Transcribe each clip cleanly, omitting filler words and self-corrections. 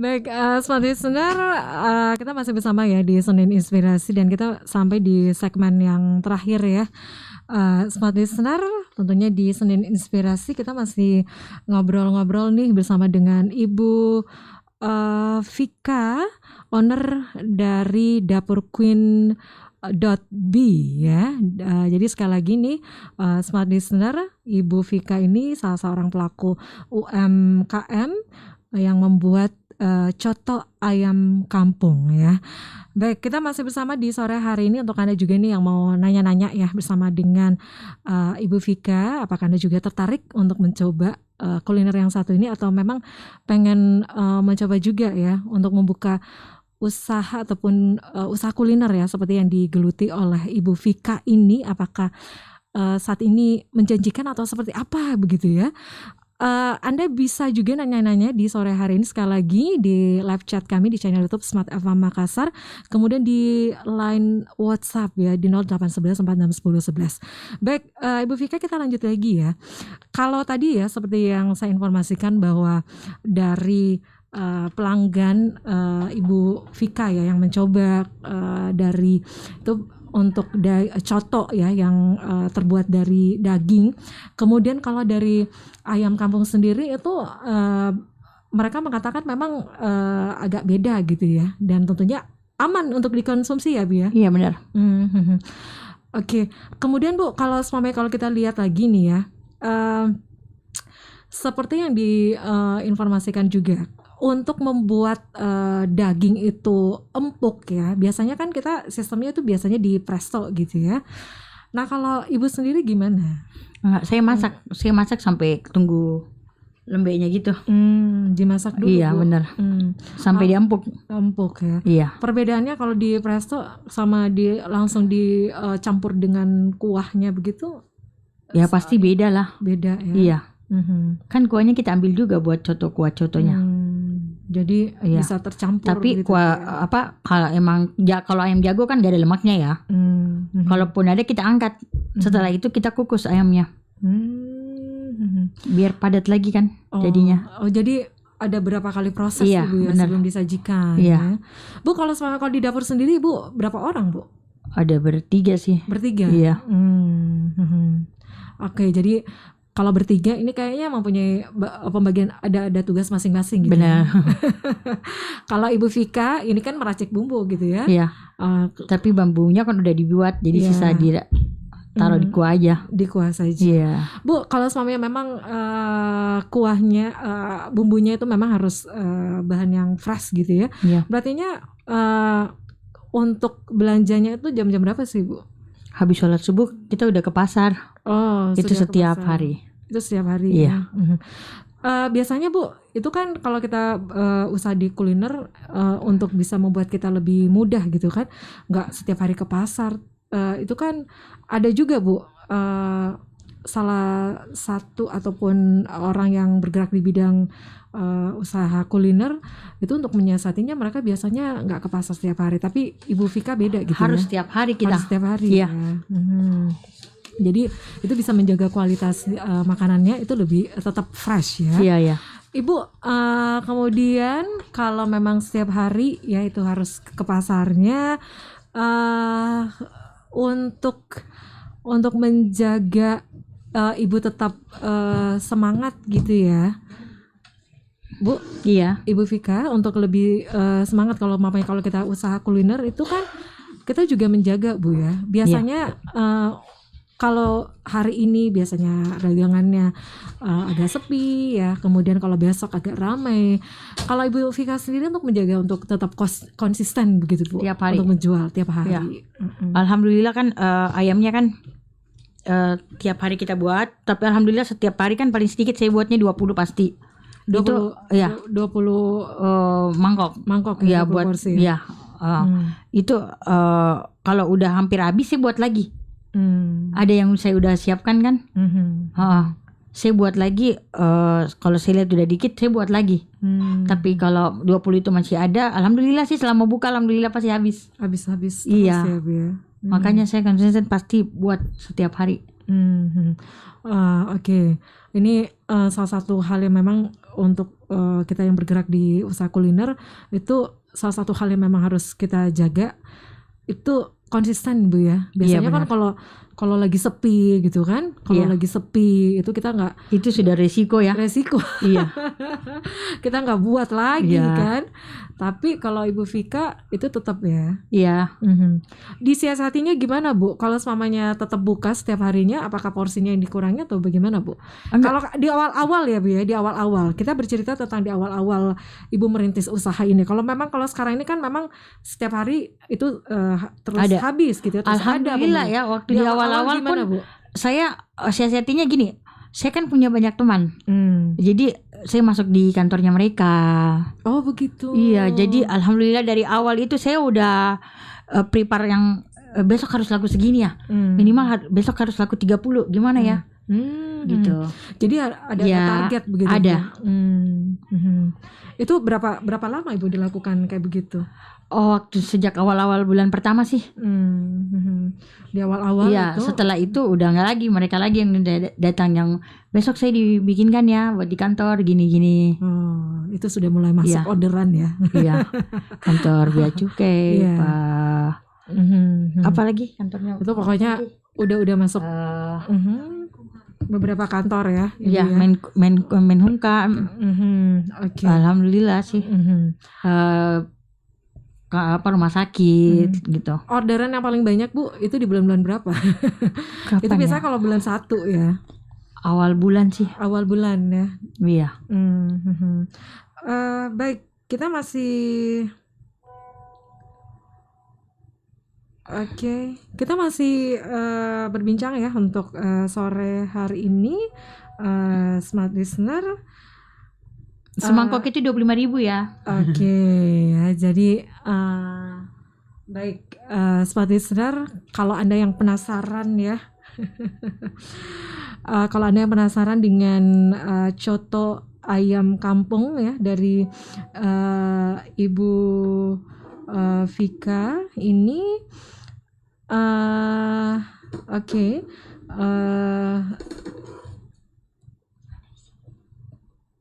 Baik, Smart Listener, kita masih bersama ya di Senin Inspirasi dan kita sampai di segmen yang terakhir ya. Smart Listener, tentunya di Senin Inspirasi kita masih ngobrol-ngobrol nih bersama dengan Ibu Vika, owner dari Dapur Queen .b ya. Jadi sekali lagi nih Smart Listener, Ibu Vika ini salah seorang pelaku UMKM yang membuat coto ayam kampung ya. Baik, kita masih bersama di sore hari ini untuk Anda juga nih yang mau nanya-nanya ya bersama dengan Ibu Vika. Apakah Anda juga tertarik untuk mencoba kuliner yang satu ini atau memang pengen mencoba juga ya untuk membuka usaha ataupun usaha kuliner ya seperti yang digeluti oleh Ibu Vika ini. Apakah saat ini menjanjikan atau seperti apa begitu ya? Anda bisa juga nanya-nanya di sore hari ini sekali lagi di live chat kami di channel YouTube Smart FM Makassar, kemudian di line WhatsApp ya di 0811 461011. Baik, Ibu Vika, kita lanjut lagi ya. Kalau tadi ya seperti yang saya informasikan bahwa dari pelanggan Ibu Vika ya yang mencoba dari itu untuk coto ya yang terbuat dari daging. Kemudian kalau dari ayam kampung sendiri itu mereka mengatakan memang agak beda gitu ya, dan tentunya aman untuk dikonsumsi ya Bu ya. Iya benar. Oke. Kemudian Bu, kalau kita lihat lagi nih ya, seperti yang diinformasikan juga, untuk membuat daging itu empuk ya, biasanya kan kita sistemnya itu biasanya di presto gitu ya. Nah kalau Ibu sendiri gimana? Saya masak sampai tunggu lembeknya gitu. Dimasak dulu. Iya Bu. benar. Sampai diempuk. Empuk ya. Iya. Perbedaannya kalau di presto sama langsung dicampur dengan kuahnya begitu? Ya pasti beda lah. Beda ya. Iya. Kan kuahnya kita ambil juga buat kuah cotonya. Jadi bisa tercampur. Tapi gitu kuah apa kalau kalau ayam jago kan gak ada lemaknya ya. Kalaupun ada kita angkat. Setelah itu kita kukus ayamnya. Biar padat lagi kan jadinya. Oh jadi ada berapa kali proses iya, Bu ya sebelum disajikan. Iya. Ya. Bu, kalau di dapur sendiri Bu berapa orang Bu? Ada bertiga sih. Bertiga? Iya. Oke, jadi kalau bertiga ini kayaknya mempunyai pembagian, ada tugas masing-masing gitu. Benar. Kalau Ibu Vika ini kan meracik bumbu gitu ya. Iya. Tapi bambunya kan udah dibuat, jadi sisa taruh di kuah aja. Di kuah saja. Iya. Bu, kalau memang kuahnya, bumbunya itu memang harus bahan yang fresh gitu ya. Iya. Berartinya untuk belanjanya itu jam-jam berapa sih Bu? Habis sholat subuh kita udah ke pasar. Itu setiap hari. Itu setiap hari. Iya. Ya. Biasanya Bu, itu kan kalau kita usaha di kuliner untuk bisa membuat kita lebih mudah gitu kan, nggak setiap hari ke pasar. Itu kan ada juga Bu, salah satu ataupun orang yang bergerak di bidang usaha kuliner itu untuk menyiasatinya mereka biasanya nggak ke pasar setiap hari, tapi Ibu Vika beda gitu. Harus ya? setiap hari kita. Harus setiap hari. Iya. Ya. Jadi itu bisa menjaga kualitas makanannya itu lebih tetap fresh ya. Iya ya. Ibu, kemudian kalau memang setiap hari ya itu harus ke pasarnya, untuk menjaga Ibu tetap semangat gitu ya. Bu, iya. Ibu Vika untuk lebih semangat kalau kita usaha kuliner itu kan kita juga menjaga Bu ya. Biasanya kalau hari ini biasanya dagangannya agak sepi ya, kemudian kalau besok agak ramai. Kalau Ibu Vika sendiri untuk menjaga untuk tetap konsisten begitu Bu, tiap hari. Untuk menjual tiap hari. Ya. Alhamdulillah kan ayamnya kan tiap hari kita buat, tapi alhamdulillah setiap hari kan paling sedikit saya buatnya 20 pasti. 20 itu ya 20 mangkok ya buat porsi. Ya. Itu kalau udah hampir habis saya buat lagi. Ada yang saya udah siapkan kan. Saya buat lagi, kalau saya lihat udah dikit saya buat lagi. Tapi kalau 20 itu masih ada, alhamdulillah sih selama buka alhamdulillah pasti habis. Habis. Iya. Ya. Makanya saya konsisten pasti buat setiap hari. Oke. Ini salah satu hal yang memang untuk kita yang bergerak di usaha kuliner itu salah satu hal yang memang harus kita jaga itu konsisten Bu ya. Biasanya kan kalau lagi sepi gitu kan, kalau lagi sepi itu kita nggak, itu sudah resiko ya. Resiko. Iya. Kita nggak buat lagi kan. Tapi kalau Ibu Vika itu tetap ya. Iya. Disiasatinya gimana Bu? Kalau semuanya tetap buka setiap harinya, apakah porsinya yang dikurangi atau bagaimana Bu? Kalau di awal-awal ya Bu ya, di awal-awal kita bercerita tentang di awal-awal Ibu merintis usaha ini. Kalau sekarang ini kan memang setiap hari itu terus habis gitu ya. Alhamdulillah ya, waktu di awal-awal pun Bu? Saya siasatinya gini. Saya kan punya banyak teman, jadi saya masuk di kantornya mereka. Oh begitu. Iya, jadi alhamdulillah dari awal itu saya udah prepare yang besok harus laku segini ya, minimal besok harus laku 30, gimana ya? Gitu. Jadi ada target begitu. Ada. Itu berapa lama Ibu dilakukan kayak begitu? Oh, waktu sejak awal-awal bulan pertama sih. Di awal-awal iya, itu. Setelah itu udah nggak lagi, mereka lagi yang datang yang besok saya dibikinkan ya buat di kantor gini-gini. Oh, itu sudah mulai masuk orderan ya. Iya. Kantor bea cukai, apalagi kantornya. Itu pokoknya udah masuk. Beberapa kantor ya. Iya, Menhumkam. Okay. Alhamdulillah sih. Rumah sakit gitu. Orderan yang paling banyak Bu itu di bulan-bulan berapa? Itu biasanya kalau bulan 1 ya. Awal bulan sih. Awal bulan ya. Iya. Baik, kita masih kita masih berbincang ya untuk sore hari ini, Smart Listener. Semangkok itu 25.000 ya. Ya, jadi baik, Smart Listener, kalau Anda yang penasaran ya, kalau Anda yang penasaran dengan coto ayam kampung ya dari Ibu Vika ini,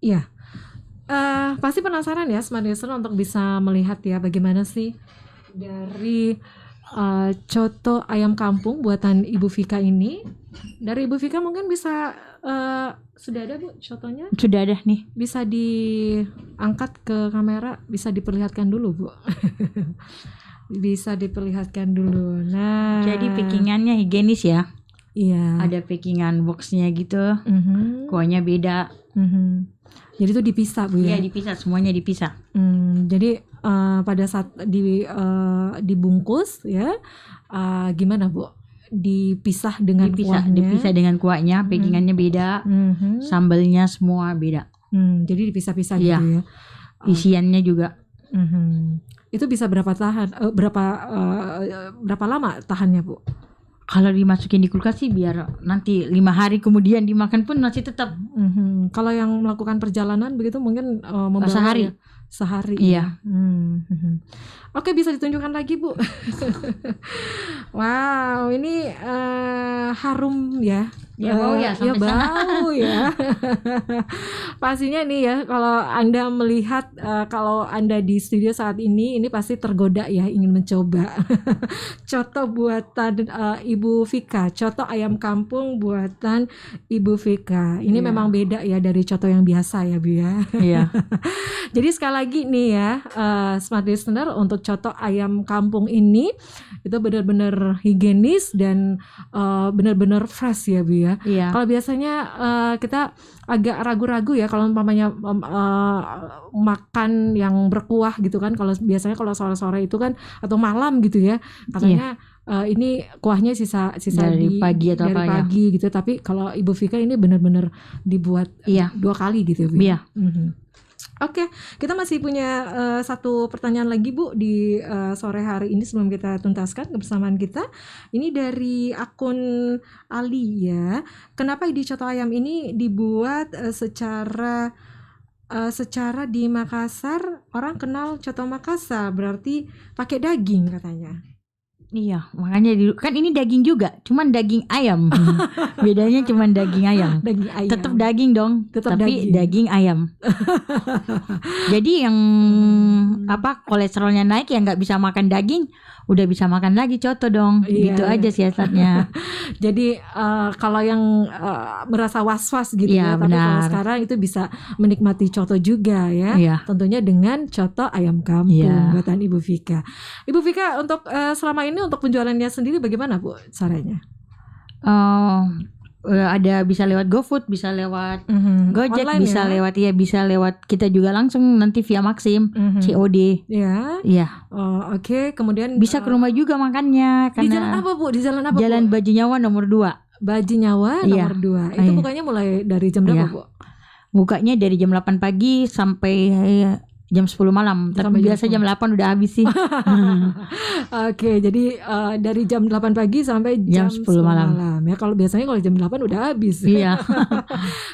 ya. Pasti penasaran ya Smart Listener untuk bisa melihat ya bagaimana sih dari coto ayam kampung buatan Ibu Vika ini. Dari Ibu Vika mungkin bisa sudah ada Bu cotonya? Sudah ada nih. Bisa diangkat ke kamera, bisa diperlihatkan dulu Bu. Bisa diperlihatkan dulu. Nah, jadi packingannya higienis ya. Iya. Ada packingan boxnya gitu. Kuahnya beda. Jadi itu dipisah Bu ya? Iya, dipisah, semuanya dipisah. Jadi pada saat dibungkus ya, gimana Bu? Dipisah dengan kuahnya? Dipisah dengan kuahnya, packingannya beda, sambalnya semua beda. Jadi dipisah-pisah gitu ya? Isiannya juga. Itu bisa berapa lama tahannya Bu? Kalau dimasukin di kulkas sih biar nanti 5 hari kemudian dimakan pun masih tetap. Kalau yang melakukan perjalanan begitu mungkin membawa sehari. Sehari. Iya. Oke, bisa ditunjukkan lagi Bu. Wow, ini harum ya. Ya bau ya, ya bau ya. Pastinya nih ya, kalau Anda melihat kalau Anda di studio saat ini pasti tergoda ya ingin mencoba coto buatan Ibu Vika, coto ayam kampung buatan Ibu Vika. Ini memang beda ya dari coto yang biasa ya Bu ya. Iya. Jadi sekali lagi nih ya, Smart Listener, untuk coto ayam kampung ini itu benar-benar higienis dan benar-benar fresh ya Bu ya. Iya. Kalau biasanya kita agak ragu-ragu ya kalau umpamanya makan yang berkuah gitu kan. Kalau biasanya kalau sore-sore itu kan atau malam gitu ya, katanya ini kuahnya sisa dari pagi atau dari pagi ya gitu. Tapi kalau Ibu Vika ini benar-benar dibuat 2 kali gitu ya Bu. Iya. Oke, kita masih punya satu pertanyaan lagi Bu di sore hari ini sebelum kita tuntaskan kebersamaan kita. Ini dari akun Ali ya. Kenapa ide coto ayam ini dibuat secara di Makassar? Orang kenal coto Makassar, berarti pakai daging katanya. Iya, makanya kan ini daging juga, cuman daging ayam. Bedanya cuman daging ayam. Daging ayam. Tetap daging dong, Tetap tapi daging ayam. Jadi yang kolesterolnya naik yang nggak bisa makan daging, udah bisa makan lagi coto dong. Gitu aja siasatnya. Jadi kalau yang merasa was-was gitu ya, tapi kalau sekarang itu bisa menikmati coto juga ya. Tentunya dengan coto ayam kampung buatan Ibu Vika. Ibu Vika untuk selama ini untuk penjualannya sendiri bagaimana Bu caranya? Ada bisa lewat GoFood, bisa lewat Gojek, online bisa lewat bisa lewat kita juga langsung nanti via Maxim, COD. Iya. Oke. Kemudian bisa ke rumah juga makannya. Di jalan apa Bu? Di jalan apa? Jalan Bajinyawa nomor 2. Bajinyawa nomor 2. Itu bukanya mulai dari jam berapa Bu? Bukanya dari jam 8 pagi sampai jam 10 malam. Tapi biasa jam 8 udah habis sih. Oke, jadi dari jam 8 pagi sampai jam 10 malam. Ya kalau biasanya kalau jam 8 udah habis. Iya.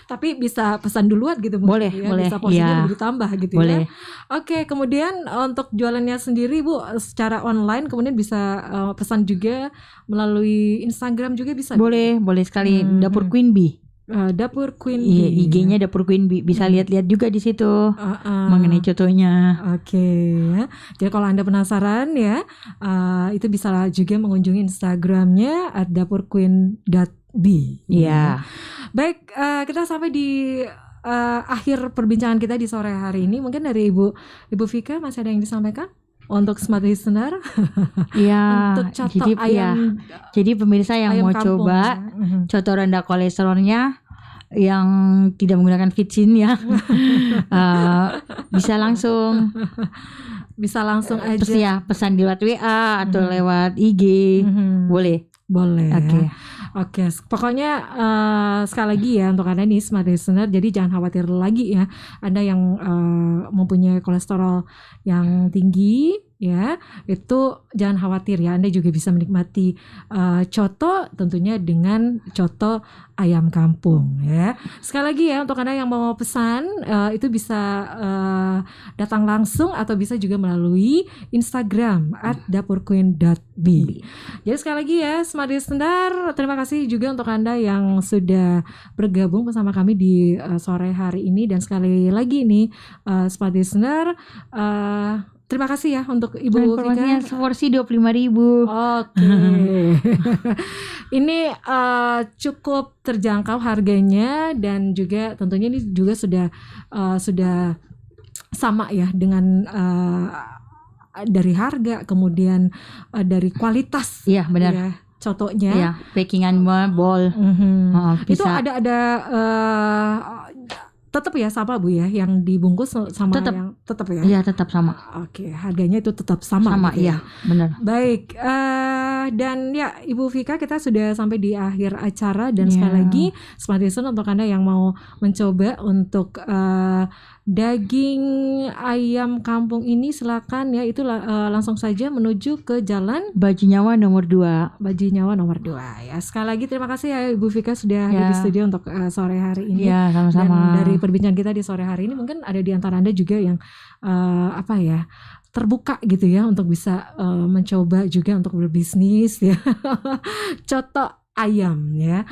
Tapi bisa pesan duluan gitu boleh, ya. boleh. Bisa porsinya ditambah gitu boleh. Ya. Oke, kemudian untuk jualannya sendiri Bu secara online kemudian bisa pesan juga melalui Instagram juga bisa. Boleh sekali. Dapur Queen Bee. Dapur Queen Bee. Iya, IG-nya Dapur Queen Bee. Bisa lihat-lihat juga di situ mengenai cotonya. Oke. Jadi kalau Anda penasaran ya, itu bisa juga mengunjungi Instagramnya @dapurqueen.bee. Iya. Baik, kita sampai di akhir perbincangan kita di sore hari ini. Mungkin dari Ibu Vika masih ada yang disampaikan? Untuk smart listener, untuk coto ayam. Jadi pemirsa yang mau kampung, coba coto rendah kolesterolnya yang tidak menggunakan vitsin ya, bisa langsung aja. Pesan di lewat WA atau lewat IG, boleh. Oke. Pokoknya sekali lagi ya untuk Anda nih smart listener, jadi jangan khawatir lagi ya. Anda yang mempunyai kolesterol yang tinggi ya, itu jangan khawatir ya. Anda juga bisa menikmati coto tentunya dengan coto ayam kampung ya. Sekali lagi ya untuk Anda yang mau pesan itu bisa datang langsung atau bisa juga melalui Instagram @dapurqueen.bee. Jadi sekali lagi ya smart listener, terima kasih juga untuk Anda yang sudah bergabung bersama kami di sore hari ini. Dan sekali lagi nih smart listener, terima kasih ya untuk Ibu Vika. Informasinya seporsi 25.000. Oke. Ini cukup terjangkau harganya dan juga tentunya ini juga sudah sama ya dengan dari harga, kemudian dari kualitas. Iya benar. Ya, cotonya. Iya, packingan bol. Itu ada tetap ya sama Bu ya, yang dibungkus sama yang tetap ya? Iya tetap sama. Oke, harganya itu tetap sama gitu ya? Benar. Baik, dan ya Ibu Vika, kita sudah sampai di akhir acara dan sekali lagi smart listener untuk Anda yang mau mencoba untuk daging ayam kampung ini silakan ya, itu langsung saja menuju ke Jalan Bajinyawa nomor 2. Bajinyawa nomor 2 ya. Sekali lagi terima kasih ya Ibu Vika sudah hadir di studio untuk sore hari ini. Ya, sama-sama. Dan dari perbincangan kita di sore hari ini mungkin ada di antara Anda juga yang terbuka gitu ya untuk bisa mencoba juga untuk berbisnis ya. Coto ayam ya.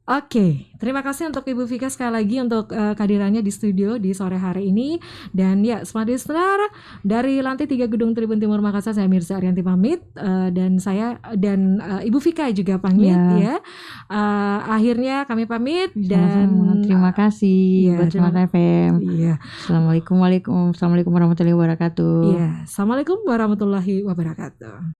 Oke, terima kasih untuk Ibu Vika sekali lagi untuk kehadirannya di studio di sore hari ini. Dan ya, smart listener, dari lantai 3 Gedung Tribun Timur Makassar, saya Mirza Arianti pamit, dan Ibu Vika juga pamit ya. Akhirnya kami pamit dan terima kasih buat Smart FM. Iya. Assalamualaikum warahmatullahi wabarakatuh. Iya, Assalamualaikum warahmatullahi wabarakatuh.